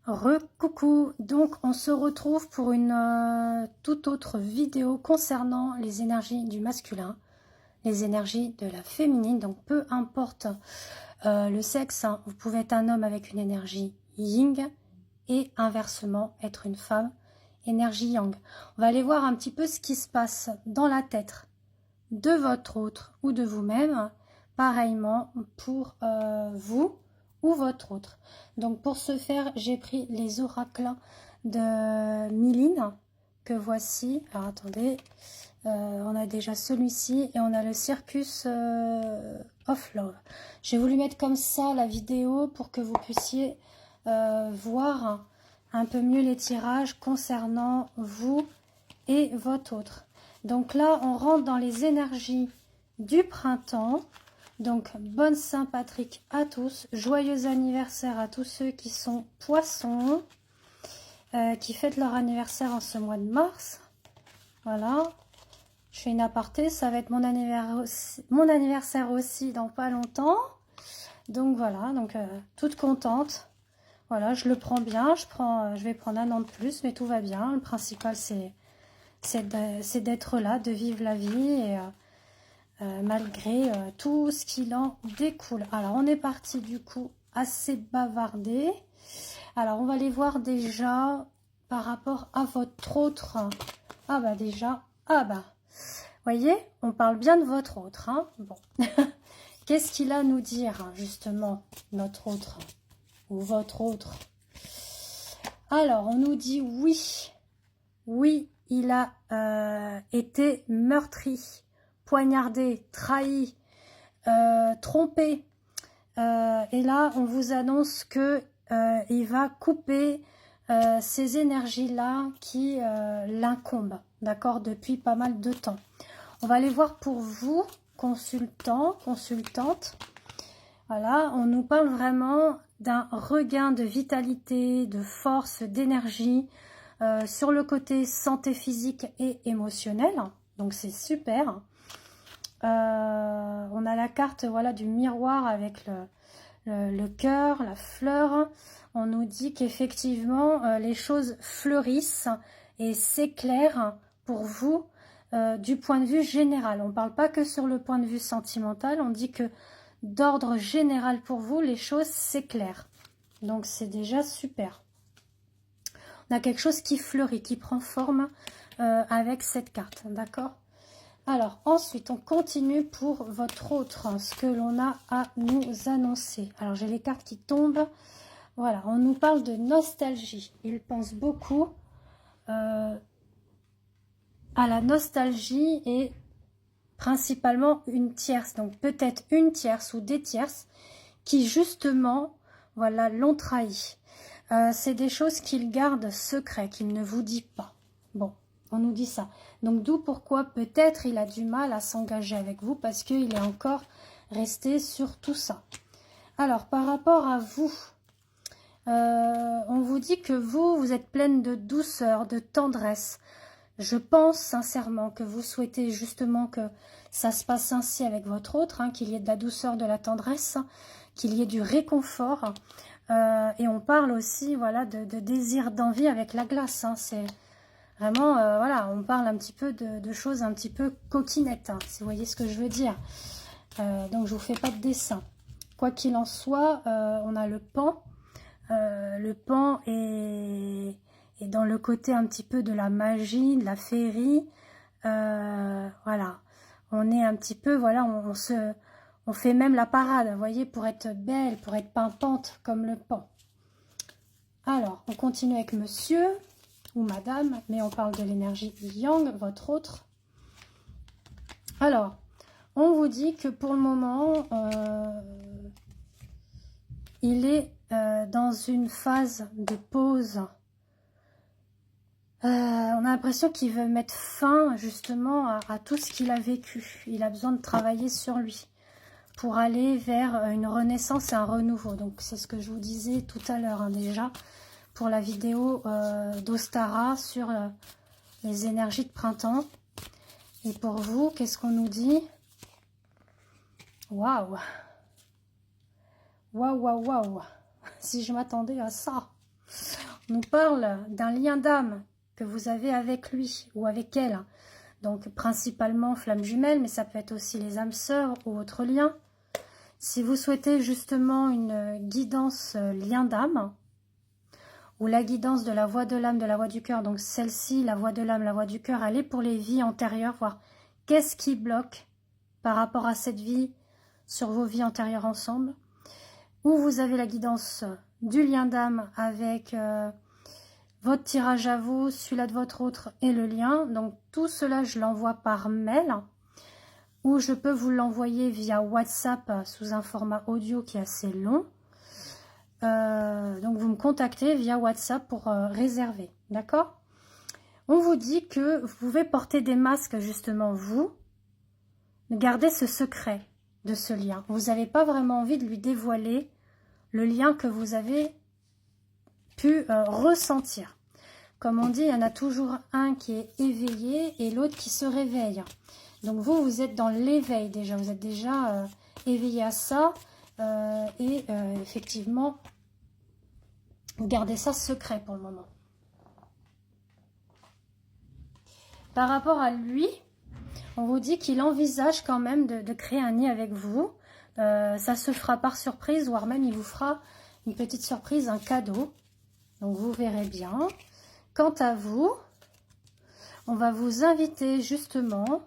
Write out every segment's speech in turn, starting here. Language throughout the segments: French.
Coucou, donc on se retrouve pour une toute autre vidéo concernant les énergies du masculin, les énergies de la féminine, donc peu importe le sexe, hein, vous pouvez être un homme avec une énergie yin et inversement être une femme énergie yang. On va aller voir un petit peu ce qui se passe dans la tête de votre autre ou de vous-même, pareillement pour vous ou votre autre. Donc pour ce faire, j'ai pris les oracles de Miline, que voici. Alors attendez, on a déjà celui-ci et on a le Circus of Love. J'ai voulu mettre comme ça la vidéo pour que vous puissiez voir un peu mieux les tirages concernant vous et votre autre. Donc là, on rentre dans les énergies du printemps. Donc, bonne Saint-Patrick à tous. Joyeux anniversaire à tous ceux qui sont poissons, qui fêtent leur anniversaire en ce mois de mars. Voilà. Je fais une aparté. Ça va être mon anniversaire aussi dans pas longtemps. Donc, voilà. Donc, toute contente. Voilà, je le prends bien. Je vais prendre un an de plus, mais tout va bien. Le principal, c'est d'être là, de vivre la vie et malgré tout ce qu'il en découle. Alors on est parti du coup assez bavardé. Alors on va aller voir déjà par rapport à votre autre. Ah bah déjà, voyez, on parle bien de votre autre, hein. Bon. Qu'est-ce qu'il a à nous dire justement, notre autre ou votre autre? Alors on nous dit oui, il a été meurtri, poignardé, trahi, trompé. Et là, on vous annonce que il va couper ces énergies-là qui l'incombent, d'accord, depuis pas mal de temps. On va aller voir pour vous, consultants, consultantes. Voilà, on nous parle vraiment d'un regain de vitalité, de force, d'énergie sur le côté santé physique et émotionnelle. Donc c'est super. On a la carte voilà, du miroir avec le cœur, la fleur. On nous dit qu'effectivement les choses fleurissent et s'éclairent pour vous du point de vue général. On ne parle pas que sur le point de vue sentimental, on dit que d'ordre général pour vous, les choses s'éclairent. Donc c'est déjà super. On a quelque chose qui fleurit, qui prend forme avec cette carte, d'accord? Alors, ensuite, on continue pour votre autre, ce que l'on a à nous annoncer. Alors, j'ai les cartes qui tombent. Voilà, on nous parle de nostalgie. Il pense beaucoup à la nostalgie et principalement une tierce. Donc, peut-être une tierce ou des tierces qui, justement, voilà, l'ont trahi. C'est des choses qu'il garde secret, qu'il ne vous dit pas. Bon. On nous dit ça. Donc, d'où pourquoi peut-être il a du mal à s'engager avec vous parce qu'il est encore resté sur tout ça. Alors, par rapport à vous, on vous dit que vous êtes pleine de douceur, de tendresse. Je pense sincèrement que vous souhaitez justement que ça se passe ainsi avec votre autre, hein, qu'il y ait de la douceur, de la tendresse, qu'il y ait du réconfort. Et on parle aussi voilà, de désir d'envie avec la glace. Hein, c'est... Vraiment, voilà, on parle un petit peu de choses un petit peu coquinettes, hein, si vous voyez ce que je veux dire. Donc, je vous fais pas de dessin. Quoi qu'il en soit, on a le pan. Le pan est dans le côté un petit peu de la magie, de la féerie. Voilà, on est un petit peu, voilà, on fait même la parade, vous voyez, pour être belle, pour être pimpante comme le pan. Alors, on continue avec monsieur ou madame, mais on parle de l'énergie yang, votre autre. Alors, on vous dit que pour le moment, il est dans une phase de pause. On a l'impression qu'il veut mettre fin justement à tout ce qu'il a vécu. Il a besoin de travailler sur lui pour aller vers une renaissance et un renouveau. Donc, c'est ce que je vous disais tout à l'heure hein, déjà. Pour la vidéo d'Ostara sur les énergies de printemps. Et pour vous, qu'est-ce qu'on nous dit? Waouh! Waouh, waouh, waouh! Si je m'attendais à ça! On nous parle d'un lien d'âme que vous avez avec lui ou avec elle. Donc principalement flamme jumelle, mais ça peut être aussi les âmes sœurs ou autres liens. Si vous souhaitez justement une guidance lien d'âme, ou la guidance de la voix de l'âme, de la voix du cœur, donc celle-ci, la voix de l'âme, la voix du cœur, elle est pour les vies antérieures, voir qu'est-ce qui bloque par rapport à cette vie sur vos vies antérieures ensemble. Ou vous avez la guidance du lien d'âme avec votre tirage à vous, celui-là de votre autre et le lien. Donc tout cela, je l'envoie par mail ou je peux vous l'envoyer via WhatsApp sous un format audio qui est assez long. Donc vous me contactez via WhatsApp pour réserver, d'accord? On vous dit que vous pouvez porter des masques justement, vous. Gardez ce secret de ce lien. Vous n'avez pas vraiment envie de lui dévoiler le lien que vous avez pu ressentir. Comme on dit, il y en a toujours un qui est éveillé et l'autre qui se réveille. Donc vous, vous êtes dans l'éveil déjà. Vous êtes déjà éveillé à ça. Effectivement, vous gardez ça secret pour le moment. Par rapport à lui, on vous dit qu'il envisage quand même de créer un nid avec vous. Ça se fera par surprise, voire même il vous fera une petite surprise, un cadeau. Donc vous verrez bien. Quant à vous, on va vous inviter justement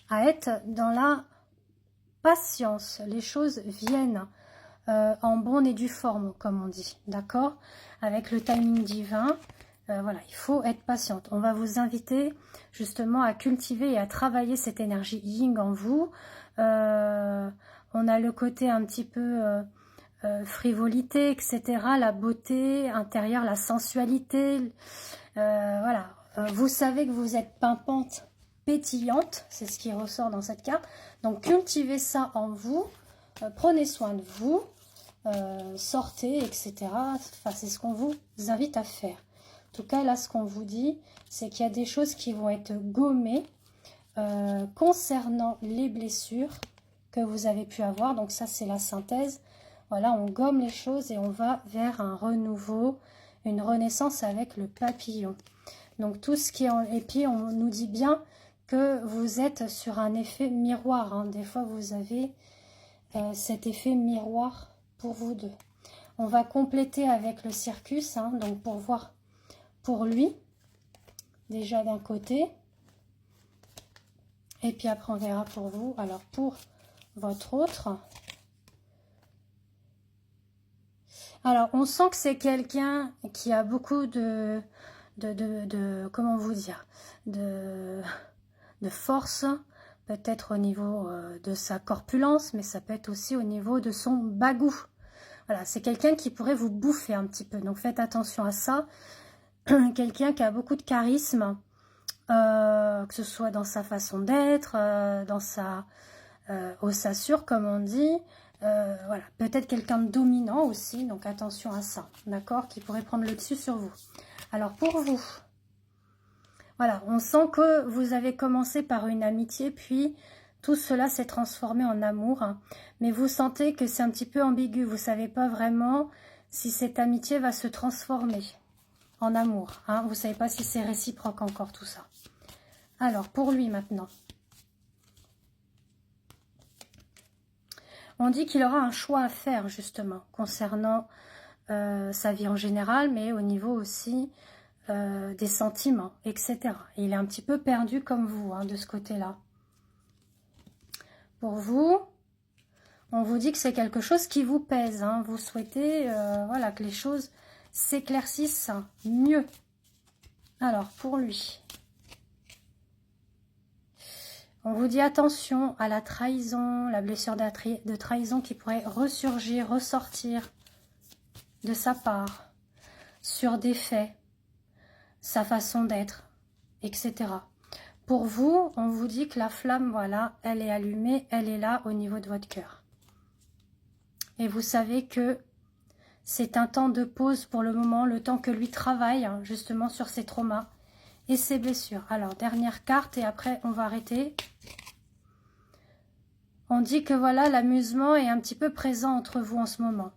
à être dans la patience. Les choses viennent en bonne et due forme, comme on dit, d'accord? Avec le timing divin, voilà, il faut être patiente. On va vous inviter justement à cultiver et à travailler cette énergie yin en vous. On a le côté un petit peu frivolité, etc. La beauté intérieure, la sensualité. Voilà, vous savez que vous êtes pimpante, pétillante, c'est ce qui ressort dans cette carte. Donc cultivez ça en vous, prenez soin de vous, sortez, etc. Enfin, c'est ce qu'on vous invite à faire. En tout cas, là, ce qu'on vous dit, c'est qu'il y a des choses qui vont être gommées concernant les blessures que vous avez pu avoir. Donc ça, c'est la synthèse. Voilà, on gomme les choses et on va vers un renouveau, une renaissance avec le papillon. Donc tout ce qui est en... Et puis on nous dit bien que vous êtes sur un effet miroir. Hein. Des fois, vous avez cet effet miroir pour vous deux. On va compléter avec le circus, hein, donc pour voir pour lui, déjà d'un côté. Et puis après, on verra pour vous. Alors, pour votre autre... Alors, on sent que c'est quelqu'un qui a beaucoup de comment vous dire, de force, peut-être au niveau de sa corpulence, mais ça peut être aussi au niveau de son bagou. Voilà, c'est quelqu'un qui pourrait vous bouffer un petit peu, donc faites attention à ça. Quelqu'un qui a beaucoup de charisme, que ce soit dans sa façon d'être, dans sa ossature, comme on dit. Voilà, peut-être quelqu'un de dominant aussi, donc attention à ça, d'accord, qui pourrait prendre le dessus sur vous. Alors pour vous, voilà, on sent que vous avez commencé par une amitié, puis tout cela s'est transformé en amour, hein, mais vous sentez que c'est un petit peu ambigu, vous ne savez pas vraiment si cette amitié va se transformer en amour, hein, vous ne savez pas si c'est réciproque encore tout ça. Alors pour lui maintenant. On dit qu'il aura un choix à faire justement concernant sa vie en général, mais au niveau aussi des sentiments, etc. Et il est un petit peu perdu comme vous, hein, de ce côté-là. Pour vous, on vous dit que c'est quelque chose qui vous pèse. Hein. Vous souhaitez voilà, que les choses s'éclaircissent mieux. Alors, pour lui... On vous dit attention à la trahison, la blessure de trahison qui pourrait ressurgir, ressortir de sa part, sur des faits, sa façon d'être, etc. Pour vous, on vous dit que la flamme, voilà, elle est allumée, elle est là au niveau de votre cœur. Et vous savez que c'est un temps de pause pour le moment, le temps que lui travaille hein, justement sur ses traumas et ses blessures. Alors, dernière carte et après on va arrêter. On dit que voilà, l'amusement est un petit peu présent entre vous en ce moment.